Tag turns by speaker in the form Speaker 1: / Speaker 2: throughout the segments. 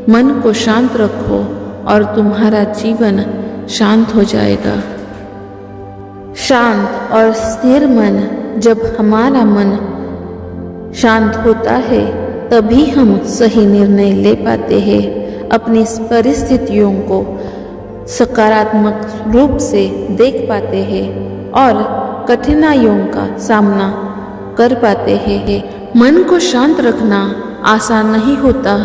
Speaker 1: मन को शांत रखो और तुम्हारा जीवन शांत हो जाएगा। शांत और स्थिर मन, जब हमारा मन शांत होता है तभी हम सही निर्णय ले पाते हैं, अपनी परिस्थितियों को सकारात्मक रूप से देख पाते हैं और कठिनाइयों का सामना कर पाते हैं। मन को शांत रखना आसान नहीं होता,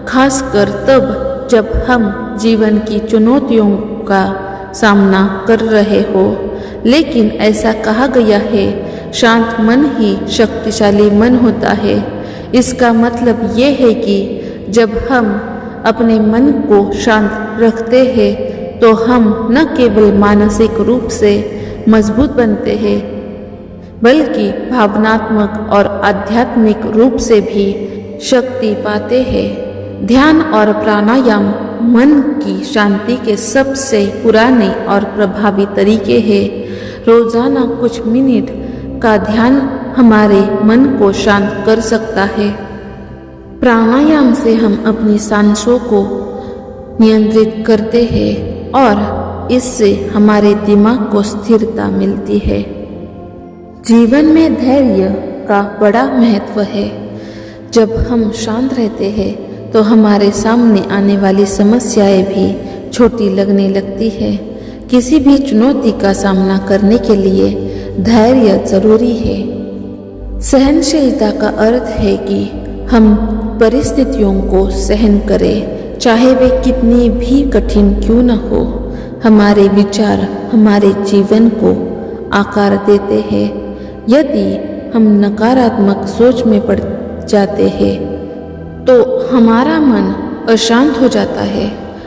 Speaker 1: खासकर तब जब हम जीवन की चुनौतियों का सामना कर रहे हो। लेकिन ऐसा कहा गया है, शांत मन ही शक्तिशाली मन होता है। इसका मतलब ये है कि जब हम अपने मन को शांत रखते हैं तो हम न केवल मानसिक रूप से मजबूत बनते हैं, बल्कि भावनात्मक और आध्यात्मिक रूप से भी शक्ति पाते हैं। ध्यान और प्राणायाम मन की शांति के सबसे पुराने और प्रभावी तरीके हैं। रोजाना कुछ मिनट का ध्यान हमारे मन को शांत कर सकता है। प्राणायाम से हम अपनी सांसों को नियंत्रित करते हैं और इससे हमारे दिमाग को स्थिरता मिलती है। जीवन में धैर्य का बड़ा महत्व है। जब हम शांत रहते हैं तो हमारे सामने आने वाली समस्याएं भी छोटी लगने लगती है। किसी भी चुनौती का सामना करने के लिए धैर्य जरूरी है। सहनशीलता का अर्थ है कि हम परिस्थितियों को सहन करें, चाहे वे कितनी भी कठिन क्यों न हो। हमारे विचार हमारे जीवन को आकार देते हैं। यदि हम नकारात्मक सोच में पड़ जाते हैं तो हमारा मन अशांत हो जाता है।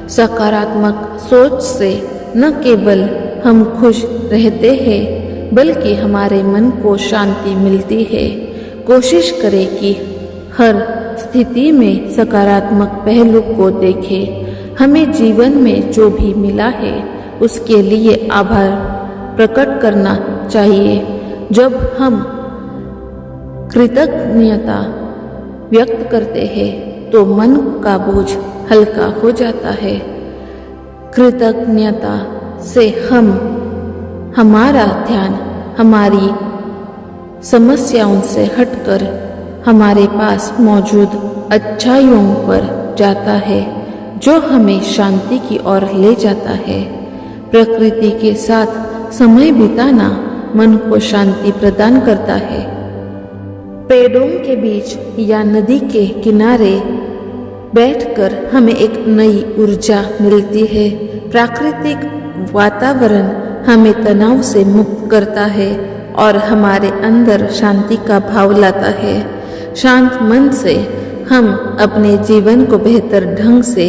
Speaker 1: सकारात्मक सोच से न केवल हम खुश रहते हैं बल्कि हमारे मन को शांति मिलती है। कोशिश करें कि हर स्थिति में सकारात्मक पहलू को देखें। हमें जीवन में जो भी मिला है उसके लिए आभार प्रकट करना चाहिए। जब हम कृतज्ञता व्यक्त करते हैं तो मन का बोझ हल्का हो जाता है। कृतज्ञता से हमारा ध्यान हमारी समस्याओं से हटकर हमारे पास मौजूद अच्छाइयों पर जाता है, जो हमें शांति की ओर ले जाता है। प्रकृति के साथ समय बिताना मन को शांति प्रदान करता है। पेड़ों के बीच या नदी के किनारे बैठकर हमें एक नई ऊर्जा मिलती है। प्राकृतिक वातावरण हमें तनाव से मुक्त करता है और हमारे अंदर शांति का भाव लाता है। शांत मन से हम अपने जीवन को बेहतर ढंग से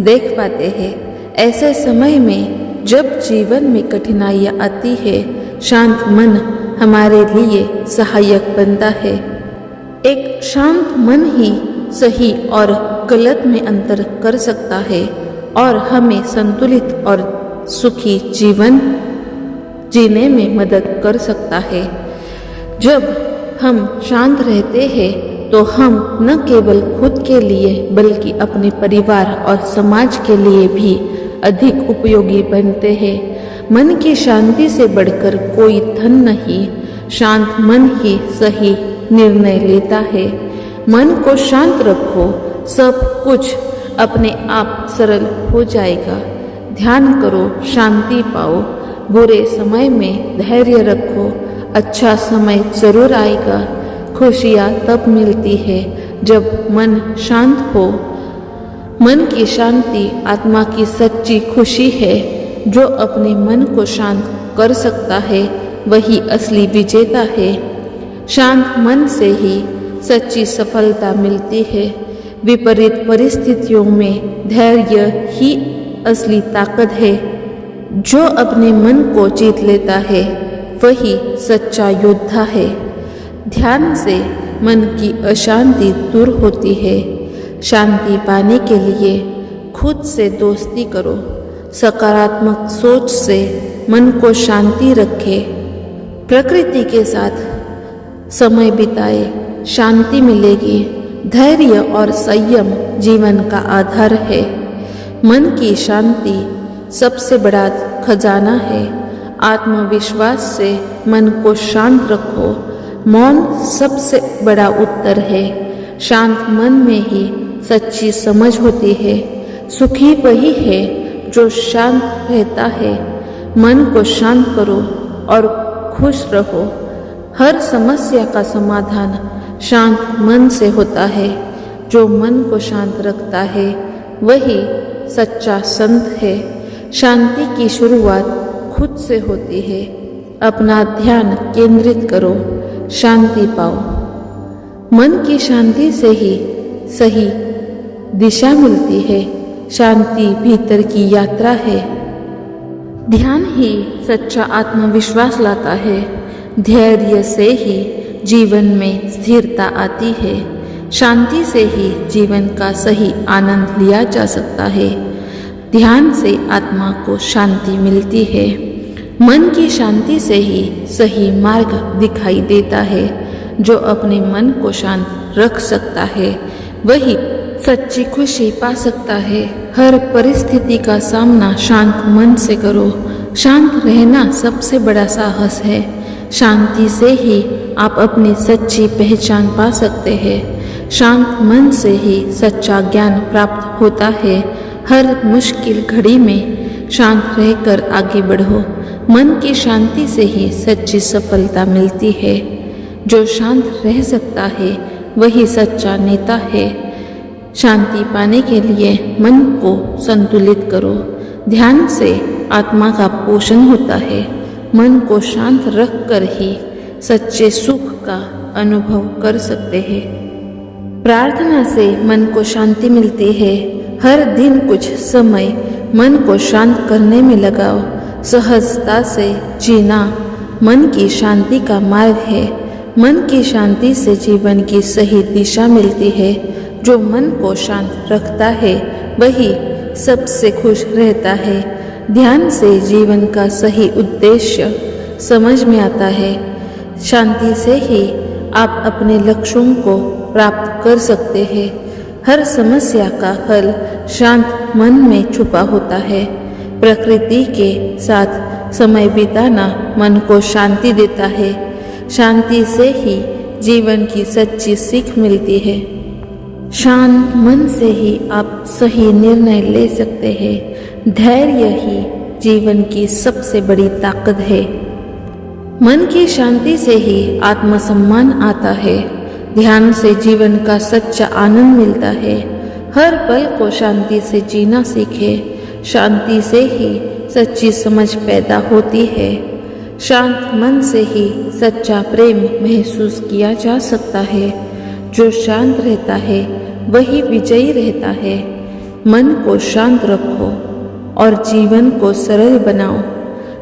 Speaker 1: देख पाते हैं। ऐसे समय में जब जीवन में कठिनाइयाँ आती है, शांत मन हमारे लिए सहायक बनता है। एक शांत मन ही सही और गलत में अंतर कर सकता है और हमें संतुलित और सुखी जीवन जीने में मदद कर सकता है। जब हम शांत रहते हैं तो हम न केवल खुद के लिए बल्कि अपने परिवार और समाज के लिए भी अधिक उपयोगी बनते हैं। मन की शांति से बढ़कर कोई धन नहीं। शांत मन ही सही निर्णय लेता है। मन को शांत रखो, सब कुछ अपने आप सरल हो जाएगा। ध्यान करो, शांति पाओ। बुरे समय में धैर्य रखो, अच्छा समय जरूर आएगा। खुशियाँ तब मिलती है जब मन शांत हो। मन की शांति आत्मा की सच्ची खुशी है। जो अपने मन को शांत कर सकता है वही असली विजेता है। शांत मन से ही सच्ची सफलता मिलती है। विपरीत परिस्थितियों में धैर्य ही असली ताकत है। जो अपने मन को जीत लेता है वही सच्चा योद्धा है। ध्यान से मन की अशांति दूर होती है। शांति पाने के लिए खुद से दोस्ती करो। सकारात्मक सोच से मन को शांति रखें। प्रकृति के साथ समय बिताए, शांति मिलेगी। धैर्य और संयम जीवन का आधार है। मन की शांति सबसे बड़ा खजाना है। आत्मविश्वास से मन को शांत रखो। मौन सबसे बड़ा उत्तर है। शांत मन में ही सच्ची समझ होती है। सुखी वही है जो शांत रहता है। मन को शांत करो और खुश रहो। हर समस्या का समाधान शांत मन से होता है। जो मन को शांत रखता है वही सच्चा संत है। शांति की शुरुआत खुद से होती है। अपना ध्यान केंद्रित करो, शांति पाओ। मन की शांति से ही सही दिशा मिलती है। शांति भीतर की यात्रा है। ध्यान ही सच्चा आत्मविश्वास लाता है। धैर्य से ही जीवन में स्थिरता आती है। शांति से ही जीवन का सही आनंद लिया जा सकता है। ध्यान से आत्मा को शांति मिलती है। मन की शांति से ही सही मार्ग दिखाई देता है। जो अपने मन को शांत रख सकता है वही सच्ची खुशी पा सकता है। हर परिस्थिति का सामना शांत मन से करो। शांत रहना सबसे बड़ा साहस है। शांति से ही आप अपनी सच्ची पहचान पा सकते हैं। शांत मन से ही सच्चा ज्ञान प्राप्त होता है। हर मुश्किल घड़ी में शांत रहकर आगे बढ़ो। मन की शांति से ही सच्ची सफलता मिलती है। जो शांत रह सकता है वही सच्चा नेता है। शांति पाने के लिए मन को संतुलित करो। ध्यान से आत्मा का पोषण होता है। मन को शांत रखकर ही सच्चे सुख का अनुभव कर सकते हैं। प्रार्थना से मन को शांति मिलती है। हर दिन कुछ समय मन को शांत करने में लगाओ। सहजता से जीना मन की शांति का मार्ग है। मन की शांति से जीवन की सही दिशा मिलती है। जो मन को शांत रखता है वही सबसे खुश रहता है। ध्यान से जीवन का सही उद्देश्य समझ में आता है। शांति से ही आप अपने लक्ष्यों को प्राप्त कर सकते हैं। हर समस्या का हल शांत मन में छुपा होता है। प्रकृति के साथ समय बिताना मन को शांति देता है। शांति से ही जीवन की सच्ची सीख मिलती है। शांत मन से ही आप सही निर्णय ले सकते हैं। धैर्य ही जीवन की सबसे बड़ी ताकत है। मन की शांति से ही आत्मसम्मान आता है। ध्यान से जीवन का सच्चा आनंद मिलता है। हर पल को शांति से जीना सीखे। शांति से ही सच्ची समझ पैदा होती है। शांत मन से ही सच्चा प्रेम महसूस किया जा सकता है। जो शांत रहता है वही विजयी रहता है। मन को शांत रखो और जीवन को सरल बनाओ।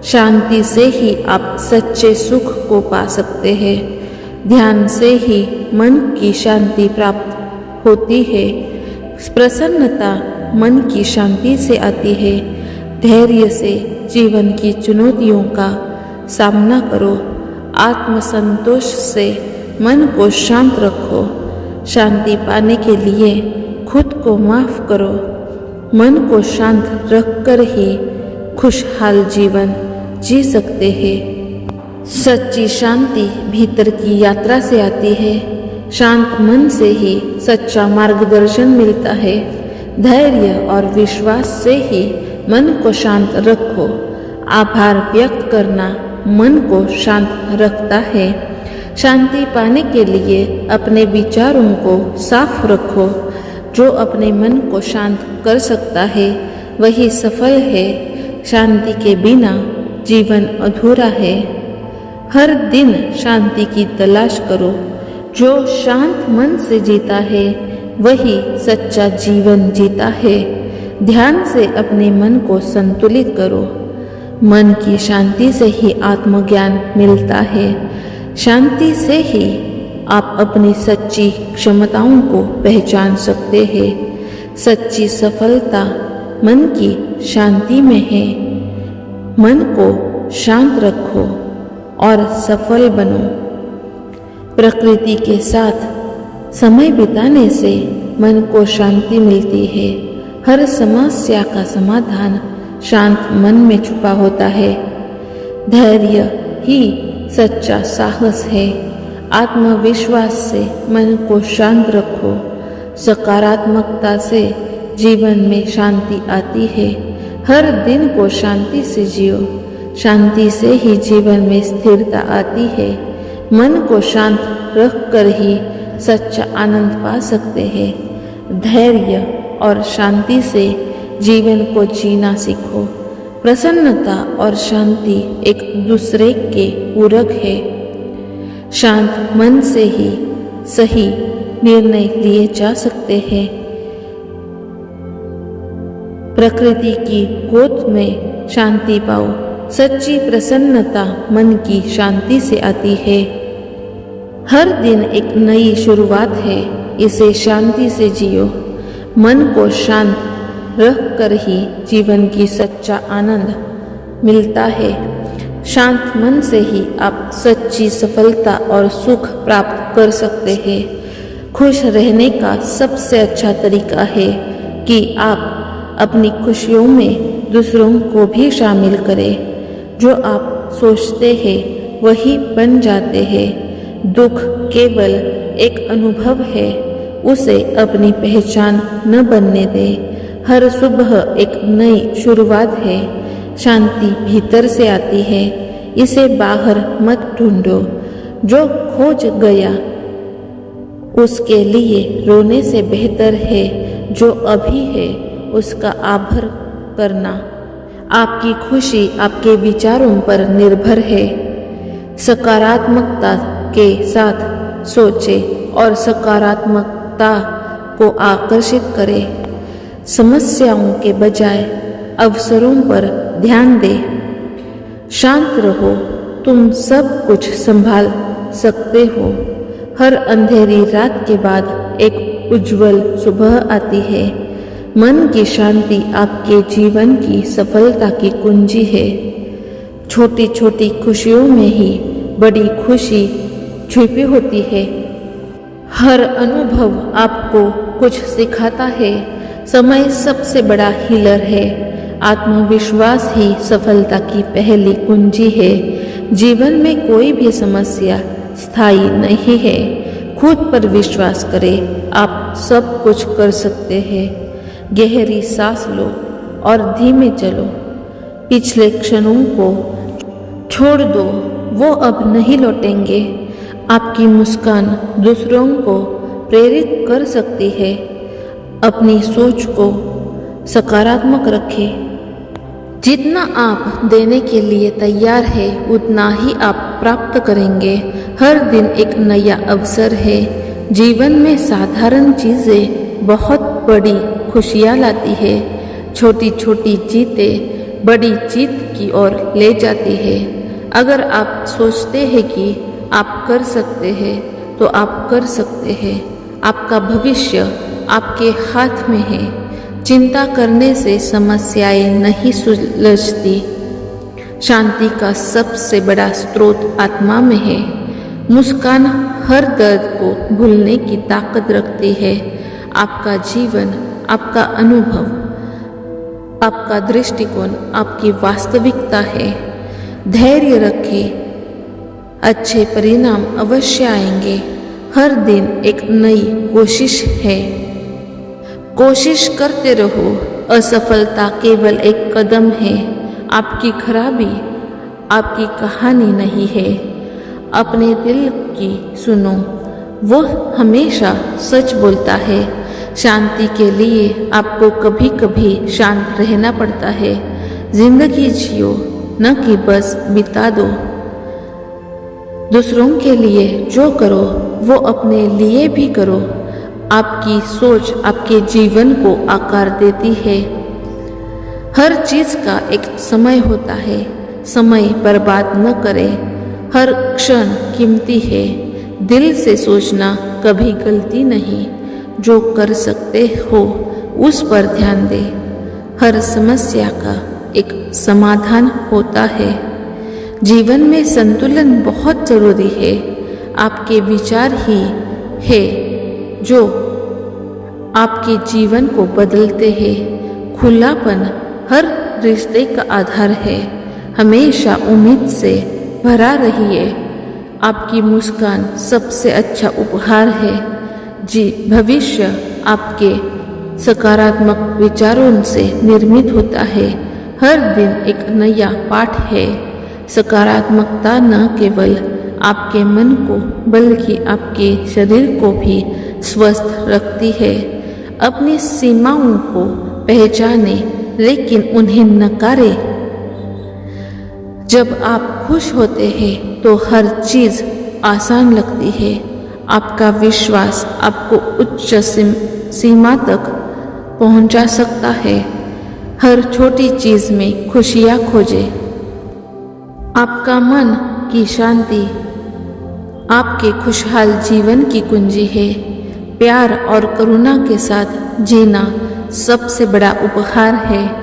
Speaker 1: शांति से ही आप सच्चे सुख को पा सकते हैं। ध्यान से ही मन की शांति प्राप्त होती है। प्रसन्नता मन की शांति से आती है। धैर्य से जीवन की चुनौतियों का सामना करो। आत्मसंतोष से मन को शांत रखो। शांति पाने के लिए खुद को माफ करो। मन को शांत रखकर ही खुशहाल जीवन जी सकते हैं। सच्ची शांति भीतर की यात्रा से आती है। शांत मन से ही सच्चा मार्गदर्शन मिलता है। धैर्य और विश्वास से ही मन को शांत रखो। आभार व्यक्त करना मन को शांत रखता है। शांति पाने के लिए अपने विचारों को साफ रखो। जो अपने मन को शांत कर सकता है वही सफल है। शांति के बिना जीवन अधूरा है। हर दिन शांति की तलाश करो। जो शांत मन से जीता है वही सच्चा जीवन जीता है। ध्यान से अपने मन को संतुलित करो। मन की शांति से ही आत्मज्ञान मिलता है। शांति से ही आप अपनी सच्ची क्षमताओं को पहचान सकते हैं। सच्ची सफलता मन की शांति में है। मन को शांत रखो और सफल बनो। प्रकृति के साथ समय बिताने से मन को शांति मिलती है। हर समस्या का समाधान शांत मन में छुपा होता है। धैर्य ही सच्चा साहस है। आत्मविश्वास से मन को शांत रखो। सकारात्मकता से जीवन में शांति आती है। हर दिन को शांति से जियो। शांति से ही जीवन में स्थिरता आती है। मन को शांत रखकर ही सच्चा आनंद पा सकते हैं। धैर्य और शांति से जीवन को जीना सीखो। प्रसन्नता और शांति एक दूसरे के पूरक है। शांत मन से ही सही निर्णय लिए जा सकते हैं। प्रकृति की गोद में शांति पाओ। सच्ची प्रसन्नता मन की शांति से आती है। हर दिन एक नई शुरुआत है। इसे शांति से जियो। मन को शांत रख कर ही जीवन की सच्चा आनंद मिलता है। शांत मन से ही आप सच्ची सफलता और सुख प्राप्त कर सकते हैं। खुश रहने का सबसे अच्छा तरीका है कि आप अपनी खुशियों में दूसरों को भी शामिल करें। जो आप सोचते हैं वही बन जाते हैं। दुख केवल एक अनुभव है, उसे अपनी पहचान न बनने दें। हर सुबह एक नई शुरुआत है। शांति भीतर से आती है, इसे बाहर मत ढूंढो। जो खोज गया उसके लिए रोने से बेहतर है जो अभी है उसका आभार करना। आपकी खुशी आपके विचारों पर निर्भर है। सकारात्मकता के साथ सोचें और सकारात्मकता को आकर्षित करें। समस्याओं के बजाय अवसरों पर ध्यान दें। शांत रहो, तुम सब कुछ संभाल सकते हो। हर अंधेरी रात के बाद एक उज्जवल सुबह आती है। मन की शांति आपके जीवन की सफलता की कुंजी है। छोटी छोटी खुशियों में ही बड़ी खुशी छुपी होती है। हर अनुभव आपको कुछ सिखाता है। समय सबसे बड़ा हीलर है। आत्मविश्वास ही सफलता की पहली कुंजी है। जीवन में कोई भी समस्या स्थायी नहीं है। खुद पर विश्वास करें, आप सब कुछ कर सकते हैं। गहरी सांस लो और धीमे चलो। पिछले क्षणों को छोड़ दो, वो अब नहीं लौटेंगे। आपकी मुस्कान दूसरों को प्रेरित कर सकती है। अपनी सोच को सकारात्मक रखें। जितना आप देने के लिए तैयार है उतना ही आप प्राप्त करेंगे। हर दिन एक नया अवसर है। जीवन में साधारण चीज़ें बहुत बड़ी खुशियाँ लाती है। छोटी छोटी जीतें बड़ी जीत की ओर ले जाती है। अगर आप सोचते हैं कि आप कर सकते हैं तो आप कर सकते हैं। आपका भविष्य आपके हाथ में है। चिंता करने से समस्याएं नहीं सुलझती। शांति का सबसे बड़ा स्रोत आत्मा में है। मुस्कान हर दर्द को भूलने की ताकत रखती है। आपका जीवन, आपका अनुभव, आपका दृष्टिकोण आपकी वास्तविकता है। धैर्य रखें, अच्छे परिणाम अवश्य आएंगे। हर दिन एक नई कोशिश है। कोशिश करते रहो। असफलता केवल एक कदम है। आपकी खराबी आपकी कहानी नहीं है। अपने दिल की सुनो, वो हमेशा सच बोलता है। शांति के लिए आपको कभी कभी शांत रहना पड़ता है। जिंदगी जियो, न कि बस बिता दो। दूसरों के लिए जो करो वो अपने लिए भी करो। आपकी सोच आपके जीवन को आकार देती है। हर चीज का एक समय होता है। समय बर्बाद न करें। हर क्षण कीमती है। दिल से सोचना कभी गलती नहीं। जो कर सकते हो उस पर ध्यान दें। हर समस्या का एक समाधान होता है। जीवन में संतुलन बहुत जरूरी है। आपके विचार ही है जो आपके जीवन को बदलते हैं। खुलापन हर रिश्ते का आधार है। हमेशा उम्मीद से भरा रहिए। आपकी मुस्कान सबसे अच्छा उपहार है। जी, भविष्य आपके सकारात्मक विचारों से निर्मित होता है। हर दिन एक नया पाठ है। सकारात्मकता न केवल आपके मन को बल्कि आपके शरीर को भी स्वस्थ रखती है। अपनी सीमाओं को पहचाने लेकिन उन्हें नकारे। जब आप खुश होते हैं तो हर चीज़ आसान लगती है। आपका विश्वास आपको उच्च सीमा तक पहुंचा सकता है। हर छोटी चीज़ में खुशियाँ खोजें। आपका मन की शांति आपके खुशहाल जीवन की कुंजी है। प्यार और करुणा के साथ जीना सबसे बड़ा उपहार है।